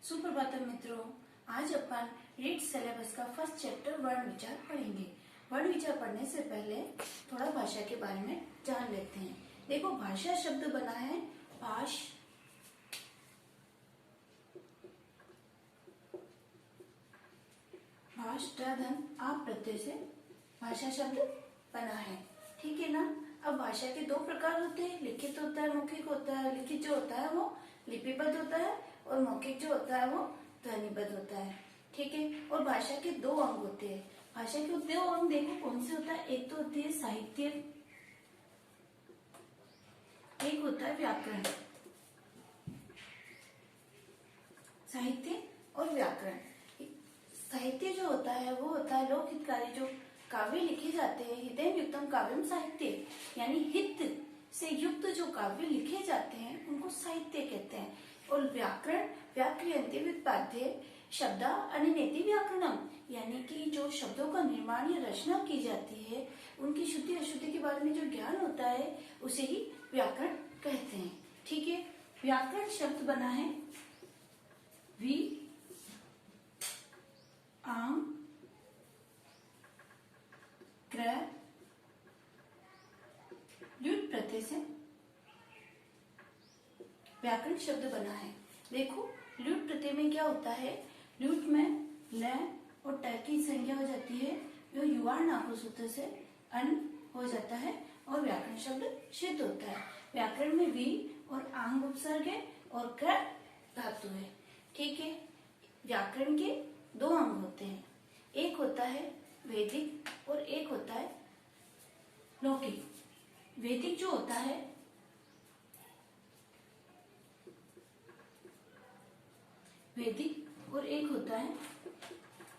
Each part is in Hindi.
सुप्रभातम मित्रों, आज अपन रीड सिलेबस का फर्स्ट चैप्टर वर्ण विचार पढ़ेंगे। वर्ण विचार पढ़ने से पहले थोड़ा भाषा के बारे में जान लेते हैं। देखो, भाषा शब्द बना है भाष, धन आप प्रत्यय से भाषा शब्द बना है। ठीक है ना। अब भाषा के दो प्रकार होते हैं, लिखित होता है, मौखिक होता है। लिखित जो होता है वो लिपिबद्ध होता है और मौखिक जो होता है वो ध्वनिबद्ध होता है। ठीक है। और भाषा के दो अंग होते हैं। भाषा के दो अंग देखो कौन से होता है। एक तो होती है साहित्य, एक होता है व्याकरण। साहित्य और व्याकरण। साहित्य जो होता है वो होता है लोक हितकारी जो काव्य लिखे जाते हैं। हितेन युक्तम काव्यम साहित्य, यानी हित से युक्त जो काव्य लिखे जाते हैं उनको साहित्य कहते हैं। और व्याकरण व्याक्रियन्ते व्युत्पाद्ये शब्दा अनिनेति व्याकरणम, यानी कि जो शब्दों का निर्माण या रचना की जाती है उनकी शुद्धि अशुद्धि के बारे में जो ज्ञान होता है उसे ही व्याकरण कहते हैं। ठीक है। व्याकरण शब्द बना है वी आम क्र ल्युट प्रत्यय से व्याकरण शब्द बना है। देखो, ल्युट प्रत्यय में क्या होता है। ल्युट में ल और ट की संज्ञा हो जाती है, जो युवाण नाभि सूत्र से अन हो जाता है और व्याकरण शब्द सिद्ध होता है। व्याकरण में वी और आंग उपसर्ग है और क धातु है। ठीक है। व्याकरण के दो अंग होते हैं, एक होता है वैदिक और एक होता है लौकिक। वैदिक जो होता है वैदिक और एक होता है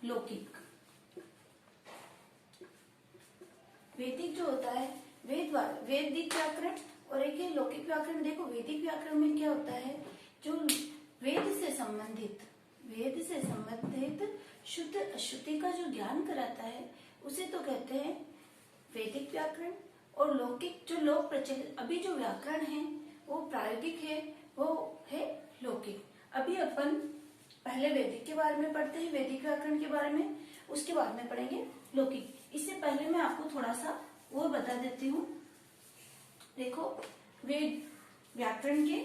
लौकिक। वैदिक जो होता है वैदिक व्याकरण और एक है लौकिक व्याकरण। देखो, वैदिक व्याकरण में क्या होता है, जो वेद से संबंधित शुद्ध अशुद्धि का जो ज्ञान कराता है उसे तो कहते हैं वैदिक व्याकरण। और लौकिक जो लोक प्रचलित अभी जो व्याकरण है वो प्रायोगिक है, वो है लौकिक। अभी अपन पहले वैदिक के बारे में पढ़ते हैं, वैदिक व्याकरण के बारे में, उसके बाद में पढ़ेंगे लौकिक। इससे पहले मैं आपको थोड़ा सा वो बता देती हूँ। देखो, व्याकरण के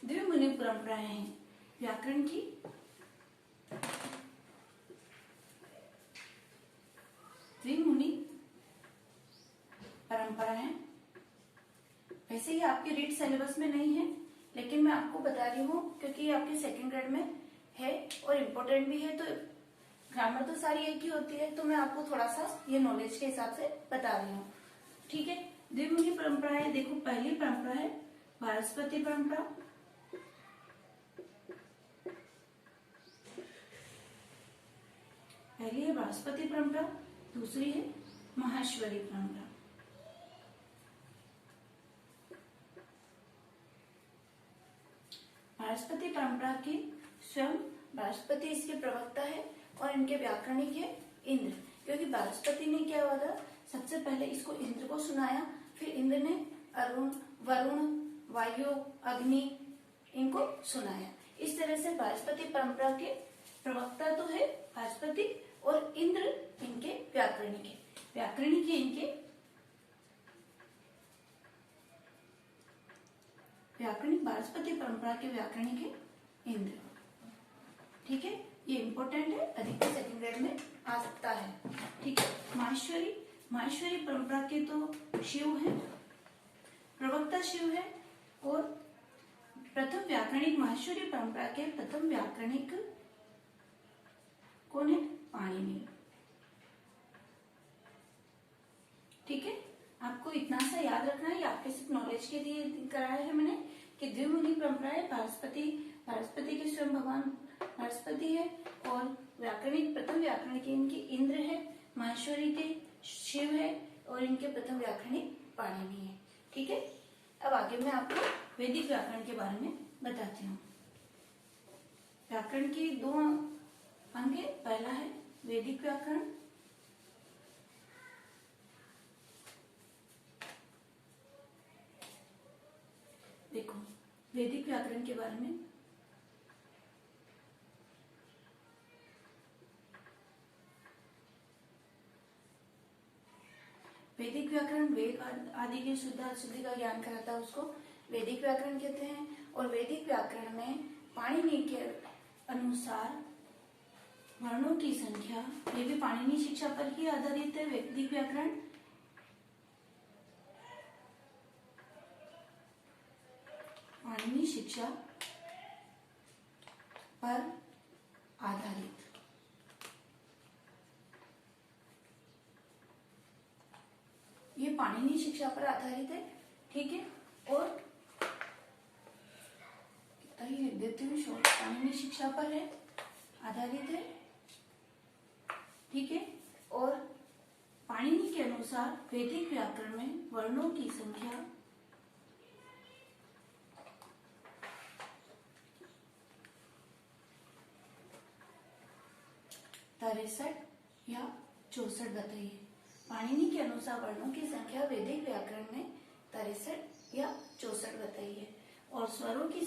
द्विमुनि परंपराएं हैं। व्याकरण की द्विमुनि परंपरा है। वैसे ही आपके रीड सिलेबस में नहीं है, लेकिन मैं आपको बता रही हूँ क्योंकि ये आपके सेकंड ग्रेड में है और इम्पोर्टेंट भी है। तो ग्रामर तो सारी एक ही होती है, तो मैं आपको थोड़ा सा ये नॉलेज के हिसाब से बता रही हूँ। ठीक है। द्विमुखी परंपरा है। देखो, पहली परंपरा है वाचस्पति परंपरा, पहली है वाचस्पति परंपरा, दूसरी है माहेश्वरी परंपरा। वाचस्पति परंपरा के स्वयं वाचस्पति इसके प्रवक्ता है और इनके व्याकरणिक है इंद्र। क्योंकि वाचस्पति ने क्या हुआ था, सबसे पहले इसको इंद्र को सुनाया, फिर इंद्र ने अरुण, वरुण, वायु, अग्नि इनको सुनाया। इस तरह से वाचस्पति परंपरा के प्रवक्ता तो है वाचस्पति और इंद्र इनके व्याकरणिक है। व्याकरणिक है इनके व्याकरणिक वाचस्पति परंपरा के व्याकरणिक है इंद्र। ठीक है। ये इंपॉर्टेंट है, अधिकतर सेकंड ग्रेड में आ सकता है। ठीक है। माहेश्वरी परंपरा के तो शिव है, प्रवक्ता शिव है। और प्रथम व्याकरणिक माहेश्वरी परंपरा के प्रथम व्याकरणिक कौन है, पाणिनि। ठीक है। आपको इतना सा याद रखना है, आपके सिर्फ नॉलेज के लिए कराया है मैंने कि द्विमुनि परंपरा है। वाचस्पति के स्वयं भगवान वाचस्पति है और व्याकरणिक प्रथम व्याकरणिक इनकी इंद्र है, माहेश्वरी के शिव है और इनके प्रथम व्याकरणिक पाणिनि है। ठीक है। अब आगे मैं आपको वैदिक व्याकरण के बारे में बताती हूँ। व्याकरण की दो अंग है, पहला है वैदिक व्याकरण, देखो वैदिक व्याकरण के बारे में वैदिक व्याकरण वेद आदि की शुद्ध अशुद्धि का ज्ञान कराता है, उसको वैदिक व्याकरण कहते हैं। और वैदिक व्याकरण में पाणिनि के अनुसार वर्णों की संख्या, ये भी पाणिनि शिक्षा पर ही आधारित है वैदिक व्याकरण। पाणिनि शिक्षा पर आधारित, ये पाणिनि शिक्षा पर आधारित है, ठीक है। और लिख देती हूँ शॉर्ट, पाणिनि शिक्षा पर है आधारित है, ठीक है। और पाणिनि के अनुसार वैदिक व्याकरण में वर्णों की संख्या 63 या 64 बताइए। पाणिनि के अनुसार वर्णों की संख्या वैदिक व्याकरण में 63 या 64 बताइए। और स्वरों की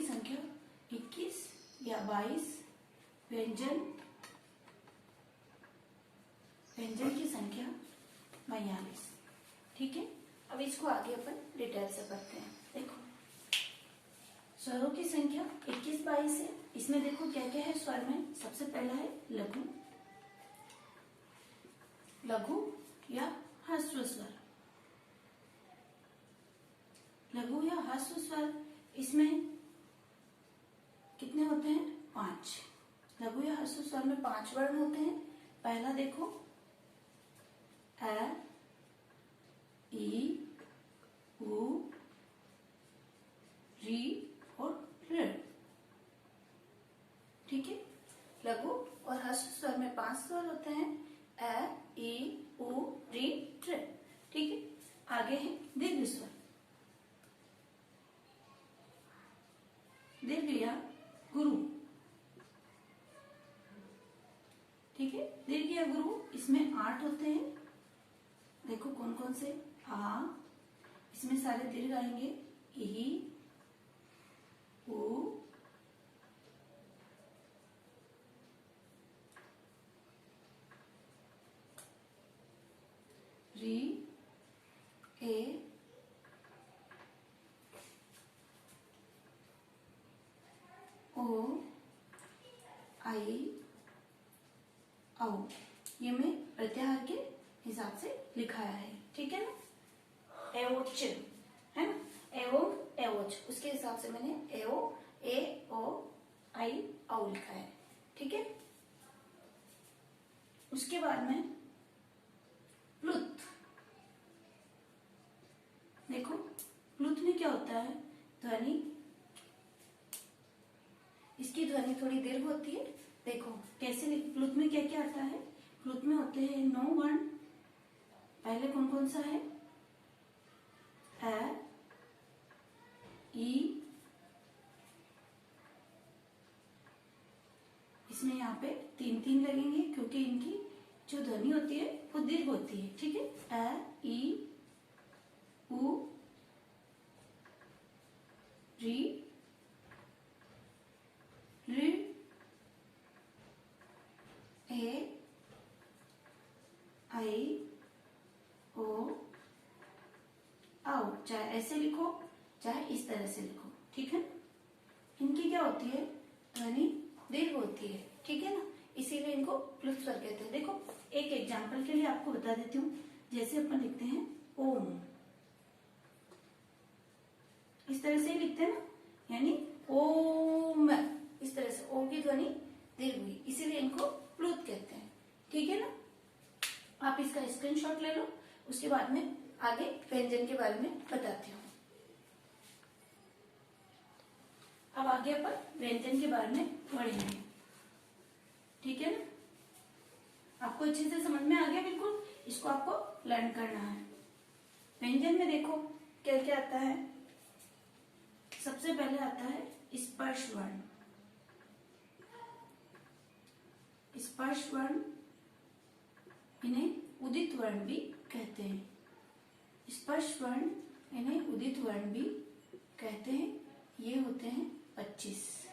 संख्या 21 या 22, व्यंजन की संख्या 42, ठीक है। अब इसको आगे अपन डिटेल से पढ़ते हैं। देखो स्वरों की संख्या 21-22 है। इसमें देखो क्या क्या है स्वर में। सबसे पहला है लघु, लघु या ह्रस्व स्वर। लघु या ह्रस्व स्वर इसमें कितने होते हैं? 5। लघु या ह्रस्व स्वर में 5 वर्ण होते हैं। पहला देखो अ, ई, उ, री और ऋ, ठीक है। लघु और ह्रस्व स्वर में 5 स्वर होते हैं, अ, ई, उ, री, ऋ, ठीक है। आगे है दीर्घ स्वर। दीर्घ या गुरु, ठीक है। दीर्घ या गुरु इसमें 8 होते हैं। देखो कौन कौन से। आ, इसमें सारे दीर्घ आएंगे। ई, उ, री, ए, ओ, आई, औ। ये मैं प्रत्याहार के हिसाब से लिखाया है, ठीक है ना। एवोच है ना, एवं एवोच, उसके हिसाब से मैंने एओ, ए, ओ, आई, औ लिखा है, ठीक है। उसके बाद में प्लुत। देखो प्लुत में क्या होता है, ध्वनि, इसकी ध्वनि थोड़ी दीर्घ होती है। देखो कैसे प्लुत में क्या क्या आता है। प्लुत में होते हैं 9 वर्ण। पहले कौन कौन सा है? अ, ई, इसमें यहाँ पे 3-3 लगेंगे क्योंकि इनकी जो ध्वनि होती है वो दीर्घ होती है, ठीक है। अ, ई, उ, री, ऋ, ए, आई, ओ, आओ। चाहे ऐसे लिखो चाहे इस तरह से लिखो, ठीक है। इनकी क्या होती है, ध्वनि दीर्घ होती है, ठीक है ना, इसीलिए इनको प्लुत स्वर कहते हैं। देखो एक एग्जांपल के लिए आपको बता देती हूँ। जैसे अपन लिखते हैं ओम, इस तरह से ही लिखते हैं ना, यानी ओम, इस तरह से ओ की ध्वनि दीर्घ हुई, इसीलिए इनको प्लुत कहते हैं, ठीक है ना। आप इसका स्क्रीनशॉट ले लो। उसके बाद में आगे व्यंजन के बारे में बताती हूँ। अब आगे अपन व्यंजन के बारे में पढ़ेंगे, ठीक है ना। आपको अच्छे से समझ में आ गया बिल्कुल, इसको आपको लर्न करना है। व्यंजन में देखो क्या क्या आता है। सबसे पहले आता है स्पर्श वर्ण। स्पर्श वर्ण इन्हें उदित वर्ण भी कहते हैं। स्पर्श वर्ण इन्हें उदित वर्ण भी कहते हैं। ये होते हैं 25।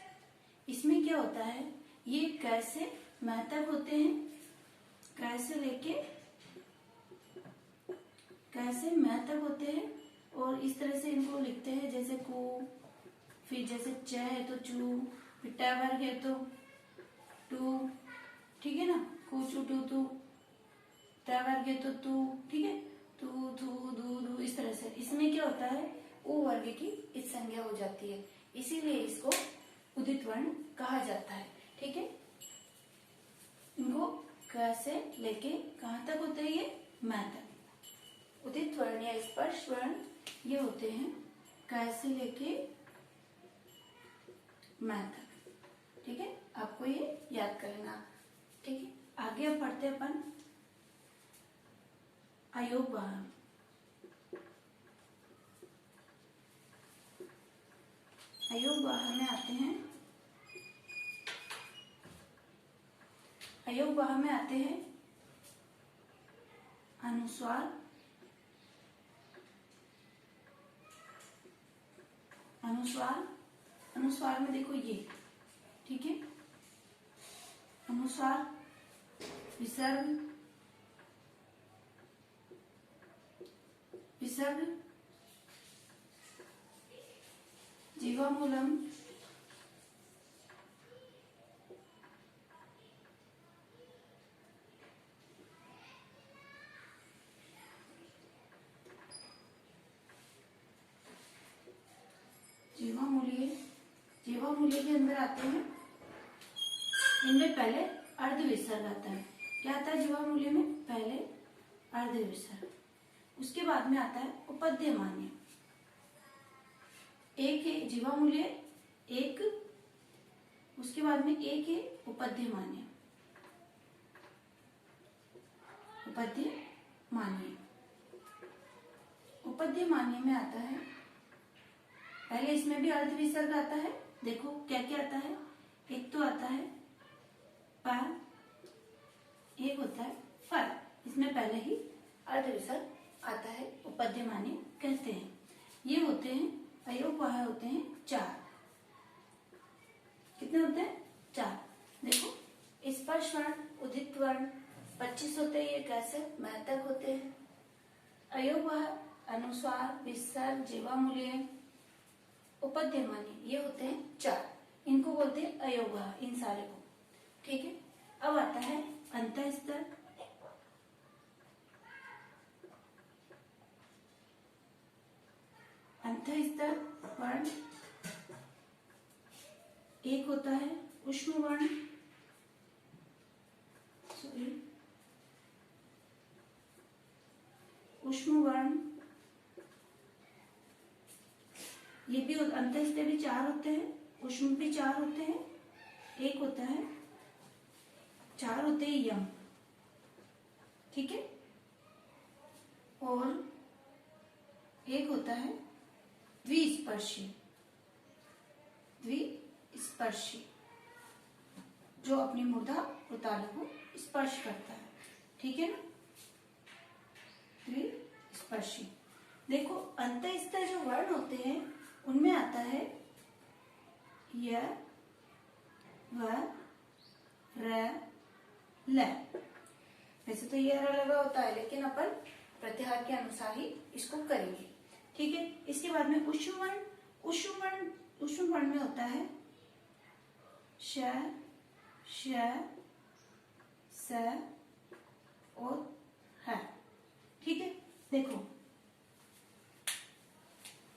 इसमें क्या होता है, ये कैसे महत्व होते हैं कैसे लेके कैसे मैं तक होते हैं और इस तरह से इनको लिखते हैं, जैसे को, फिर जैसे च है तो चू, फिर ट वर्ग है तो टू, ठीक है ना, को चू टू तू, ट वर्ग है तो तू, ठीक है, तू थू दू दू, इस तरह से। इसमें क्या होता है, उ वर्ग की इस संज्ञा हो जाती है, इसीलिए इसको उदित वर्ण कहा जाता है, ठीक है। इनको कैसे लेके कहाँ तक होते हैं, ये मैं तक। उदित वर्ण या स्पर्श वर्ण ये होते हैं कैसे लेके मैं तक, ठीक है। आपको ये याद कर लेना, ठीक है। आगे अब पढ़ते हैं अपन अयोगवाह। अयोगवाह में आते हैं, अयोगवाह में आते हैं अनुस्वार, अनुस्वार, अनुस्वार में देखो ये, ठीक है, अनुस्वार, विसर्ग, विसर्ग, जीवामूलम, जीवामूल्य, जीवामूल्य के अंदर आते हैं, इनमें पहले अर्ध विसर्ग आता है। क्या आता है जीवामूल्य में, पहले अर्ध विसर्ग, उसके बाद में आता है उपद्यमान्य। एक है जीवामूल्य, एक, उसके बाद में एक है उपद्यमान्य, उपद्यमान्य, उपद्यमान्य में आता है, पहले इसमें भी अर्ध विसर्ग आता है। देखो क्या क्या आता है, एक तो आता है प, एक होता है फर, इसमें पहले ही अर्ध विसर्ग आता है, उपद्यमान्य कहते हैं। ये होते हैं अयोगवाह, होते हैं 4। कितने होते हैं, 4। देखो स्पर्श वर्ण, उदित वर्ण 25 होते हैं, ये कैसे मैं तक होते हैं। अयोगवाह, अनुस्वार, विसर्ग, जीवामूल्य, उपद्यमान्य, ये होते हैं 4। इनको बोलते हैं अयोगवाह, इन सारे को, ठीक है। अब आता है अंतः स्तर, अंतः स्तर वर्ण, एक होता है ऊष्म वर्ण, ऊष्म वर्ण, ये भी अंतः स्तर भी 4 होते हैं, ऊष्म भी 4 होते हैं, एक होता है, 4 होते हैं यम, ठीक है, और एक होता है द्विस्पर्शी, द्विस्पर्शी जो अपनी मूर्धा उतालु को स्पर्श करता है, ठीक है ना, द्विस्पर्शी। देखो अंतःस्तर जो वर्ण होते हैं उनमें आता है य, व, र, ल। वैसे तो ये र लगा होता है, लेकिन अपन प्रत्याहार के अनुसार ही इसको करेंगे, ठीक है। इसके बाद में ऊष्म वर्ण, ऊष्म वर्ण, ऊष्म वर्ण में होता है श, श, स और ह, ठीक है। देखो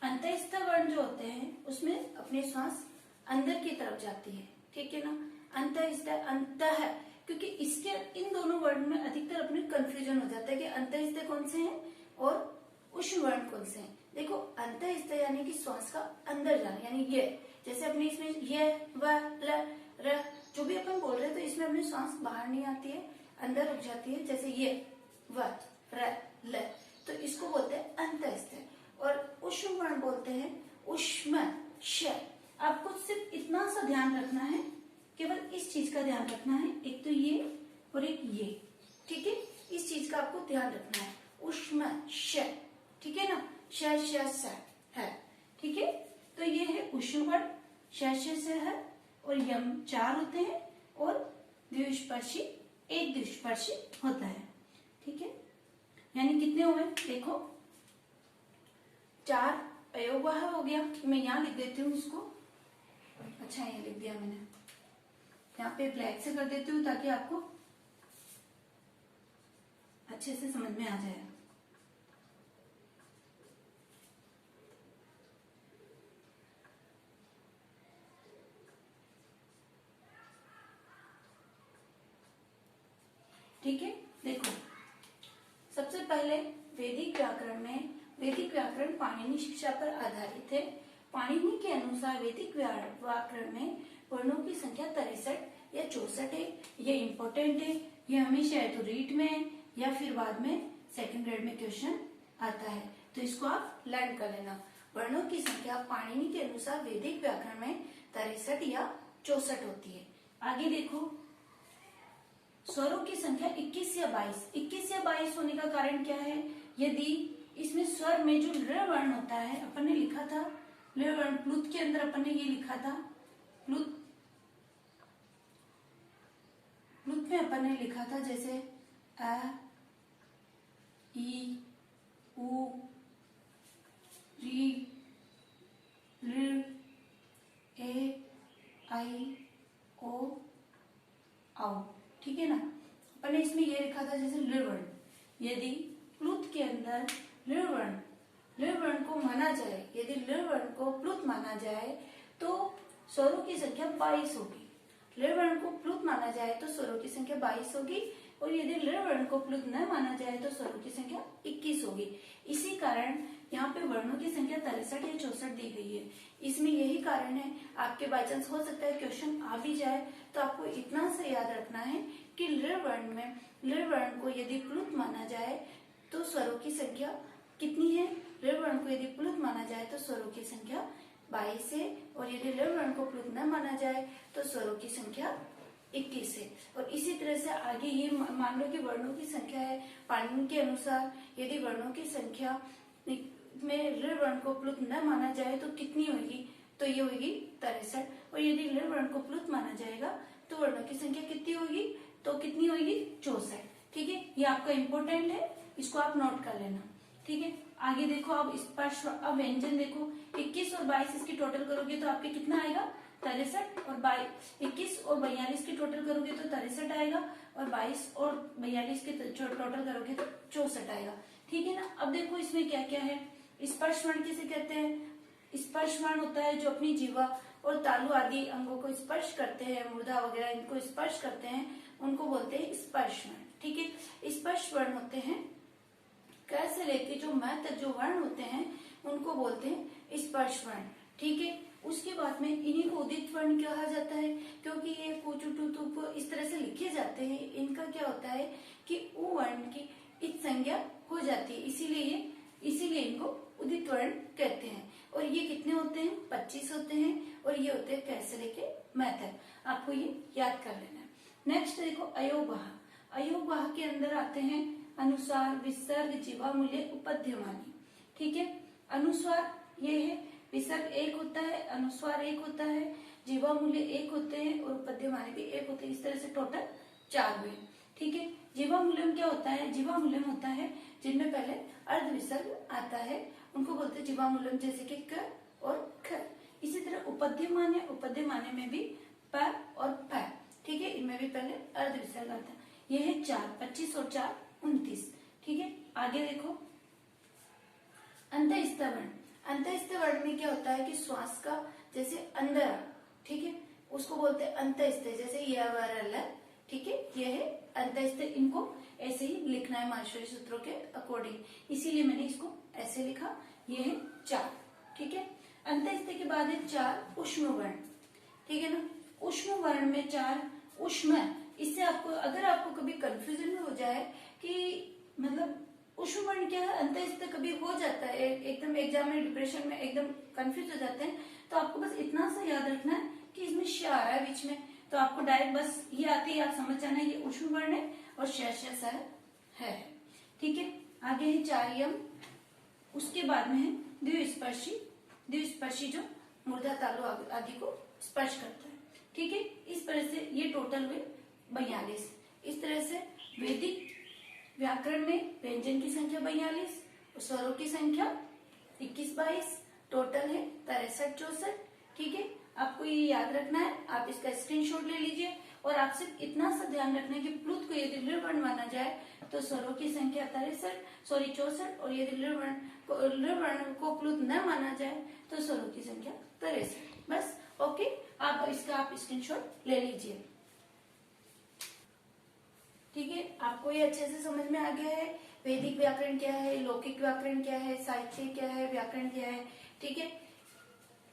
अंतःस्तर वर्ण जो होते हैं उसमें अपनी श्वास अंदर की तरफ जाती है, ठीक है ना। अंतःस्तर, अंतः, क्योंकि इसके इन दोनों वर्ण में अधिकतर अपने कंफ्यूजन हो जाता है कि अंतःस्तर कौन से हैं और ऊष्म वर्ण कौन से हैं। देखो अंतःस्तर यानी कि श्वास का अंदर जाना, यानी ये, जैसे अपने इसमें ये, व, ल, र जो भी अपन बोल रहे हैं तो इसमें अपनी श्वास बाहर नहीं आती है, अंदर रुक जाती है, जैसे ये, व, र, ल, तो इसको बोलते हैं अंतःस्तर। और ऊष्म वर्ण बोलते हैं ऊष्म, श। आपको सिर्फ इतना सा ध्यान रखना है, केवल इस चीज का ध्यान रखना है, एक तो ये और एक ये, ठीक है। इस चीज का आपको ध्यान रखना है, ऊष्म श, ठीक है ना, श श स है, ठीक है। तो ये है ऊष्म वर्ण, श श स है, और यम 4 होते हैं और द्विस्पर्शी एक द्विस्पर्शी होता है। ठीक है, यानी कितने हुए देखो, 4 अयोगवाह हो गया। मैं यहाँ लिख देती हूँ इसको, अच्छा ये लिख दिया मैंने, यहाँ पे ब्लैक से कर देती हूँ ताकि आपको अच्छे से समझ में आ जाए। ठीक है, देखो सबसे पहले वैदिक व्याकरण पाणिनि शिक्षा पर आधारित है। पाणिनि के अनुसार वैदिक व्याकरण में वर्णों की संख्या 63 या 64 है। ये इंपॉर्टेंट है, ये हमेशा या तो रीट में या फिर बाद में सेकंड ग्रेड में क्वेश्चन आता है, तो इसको आप लर्न कर लेना। वर्णों की संख्या पाणिनि के अनुसार वैदिक व्याकरण में 63 या 64 होती है। आगे देखो, स्वरों की संख्या 21 या 22। 21 या 22 होने का कारण क्या है, यदि इसमें स्वर में जो ल वर्ण होता है, अपन ने लिखा था ल वर्ण, प्लुत के अंदर अपन ने ये लिखा था, प्लुत में अपन ने लिखा था जैसे अ, ई, उ, री, ऋ, ए, आई, ओ, औ। ठीक है ना, अपन ने इसमें ये लिखा था जैसे ल वर्ण। यदि प्लुत के अंदर ल वर्ण को माना जाए, यदि ल वर्ण को प्लुत माना जाए तो स्वरों की संख्या 22 होगी। ल वर्ण को प्लुत माना जाए तो स्वरों की संख्या 22 होगी, और यदि ल वर्ण को प्लुत न माना जाए तो स्वरों की संख्या 21 होगी। इसी कारण यहाँ पे वर्णों की संख्या 63 या 64 दी गई है। इसमें यही कारण है, आपके बाई चांस हो सकता है क्वेश्चन आ भी जाए, तो आपको इतना से याद रखना है कि ल वर्ण को यदि प्लुत माना जाए तो स्वरों की संख्या कितनी है, ल वर्ण को यदि प्लुत माना जाए तो स्वरों की संख्या 22 है, और यदि ल वर्ण को प्लुत न माना जाए तो स्वरों की संख्या 21 है। और इसी तरह से आगे ये मान लो कि वर्णों की संख्या है, पाणिनि के अनुसार यदि वर्णों की संख्या में ल वर्ण को प्लुत न माना जाए तो कितनी होगी, तो ये होगी 63, और यदि ल वर्ण को प्लुत माना जाएगा तो वर्णों की संख्या कितनी होगी, तो कितनी होगी 64। ठीक है, ये आपका इंपॉर्टेंट है, इसको आप नोट कर लेना। ठीक है, आगे देखो, अब स्पर्श, अब व्यंजन देखो, 21 और 22 इसकी टोटल करोगे तो आपके कितना आएगा 63, और 21 और 42 की टोटल करोगे तो 63 आएगा, और 22 और 42 की टोटल करोगे तो 64 आएगा। ठीक है ना, अब देखो इसमें क्या क्या है। स्पर्श वर्ण किसे कहते हैं, स्पर्श वर्ण होता है जो अपनी जीवा और तालु आदि अंगों को स्पर्श करते हैं, मुर्दा वगैरह इनको स्पर्श करते हैं, उनको बोलते हैं स्पर्श वर्ण। ठीक है, स्पर्श वर्ण होते हैं क से लेके जो म तक जो वर्ण होते हैं उनको बोलते हैं स्पर्श वर्ण। ठीक है, उसके बाद में इन्हीं को उदित वर्ण कहा जाता है, क्योंकि ये कुचु टू तु इस तरह से लिखे जाते हैं। इनका क्या होता है कि उ वर्ण की इत संज्ञा हो जाती है, इसीलिए इनको उदित वर्ण कहते हैं। और ये कितने होते हैं 25 होते हैं, और ये होते हैं क से लेके म तक, आपको ये याद कर लेना है। नेक्स्ट देखो अयोगवाह। अयोगवाह के अंदर आते हैं अनुस्वार, विसर्ग, जीवा मूल्य, उपध्यमानी। ठीक है, अनुस्वार ये है, विसर्ग 1 होता है, अनुस्वार 1 होता है, जीवा मूल्य 1 होते हैं, और उपध्यमानी भी 1 होते हैं। इस तरह से टोटल 4 हुए। ठीक है, जीवा मूल्यम क्या होता है, जीवा मूल्यम होता है जिनमें पहले अर्ध विसर्ग आता है, उनको बोलते हैं जीवा मूल्यम, जैसे कि क और ख। इसी तरह उपध्यमान्य, उपध्यमान्य में भी प और प। ठीक है, इनमें भी पहले अर्ध विसर्ग आता है। ये है 4, 25 और 4 29। ठीक है, आगे देखो अंतःस्थ वर्ण। अंतःस्थ वर्ण में क्या होता है कि श्वास का जैसे अंदर, ठीक है, उसको बोलते हैं अंतःस्थ, जैसे य व र ल। ठीक है, ये है अंतःस्थ। इनको ऐसे ही लिखना है माहेश्वरी सूत्रों के अकॉर्डिंग, इसीलिए मैंने इसको ऐसे लिखा। ये है 4। ठीक है, अंतःस्थ के बाद है 4 उष्म वर्ण। ठीक है ना, उष्म वर्ण में 4 उष्म। इससे आपको, अगर आपको कभी कंफ्यूजन में हो जाए कि मतलब उष्म वर्ण क्या है, अंतःस्थ कभी हो जाता है, एकदम एग्जाम में डिप्रेशन में एकदम कंफ्यूज हो जाते हैं, तो आपको बस इतना सा याद रखना है कि इसमें श आ रहा है बीच में, तो आपको डायरेक्ट बस ये आते ही आप समझ जाना है ये उष्म वर्ण है और श है। ठीक है, आगे है 4 यम। उसके बाद में है द्विस्पर्शी। द्विस्पर्शी जो मुर्दा तालु आदि को स्पर्श करता है। ठीक है, इस तरह से ये टोटल हुए 42। इस तरह से वैदिक व्याकरण में व्यंजन की संख्या 42, स्वरों की संख्या 21-22, टोटल है 63-64। ठीक है, आपको ये याद रखना है, आप इसका स्क्रीनशॉट ले लीजिए। और आपसे इतना सा ध्यान रखना है कि प्लुत को यदि लृ वर्ण माना जाए तो स्वरों की संख्या 64, और यदि लृ वर्ण को प्लुत न माना जाए तो स्वरों की संख्या 63। बस ओके, आप स्क्रीनशॉट ले लीजिए। ठीक है, आपको ये अच्छे से समझ में आ गया है वैदिक व्याकरण क्या है, लौकिक व्याकरण क्या है, साहित्य क्या है, व्याकरण क्या है। ठीक है,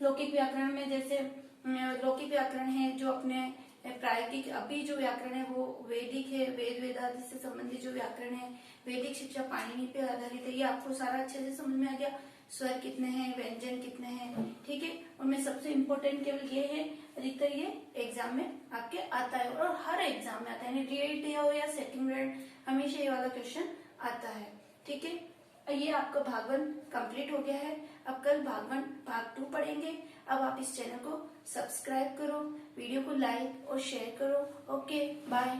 लौकिक व्याकरण में जैसे लौकिक व्याकरण है जो अपने प्राकृतिक, अभी जो व्याकरण है वो वैदिक है, वेद वेदादि से संबंधित जो व्याकरण है, वैदिक शिक्षा पाणिनि पे आधारित है। ये आपको सारा अच्छे से समझ में आ गया। स्वर कितने हैं, व्यंजन कितने हैं, ठीक है, उनमें सबसे इम्पोर्टेंट केवल ये है, अधिकतर ये एग्जाम में आपके आता है और हर एग्जाम में आता है, रीएट हो या सेकंड ग्रेड, हमेशा ये वाला क्वेश्चन आता है। ठीक है, ये आपका भाग 1 कंप्लीट हो गया है। अब कल भाग 1 भाग 2 पढ़ेंगे। अब आप इस चैनल को सब्सक्राइब करो, वीडियो को लाइक और शेयर करो। Okay, bye.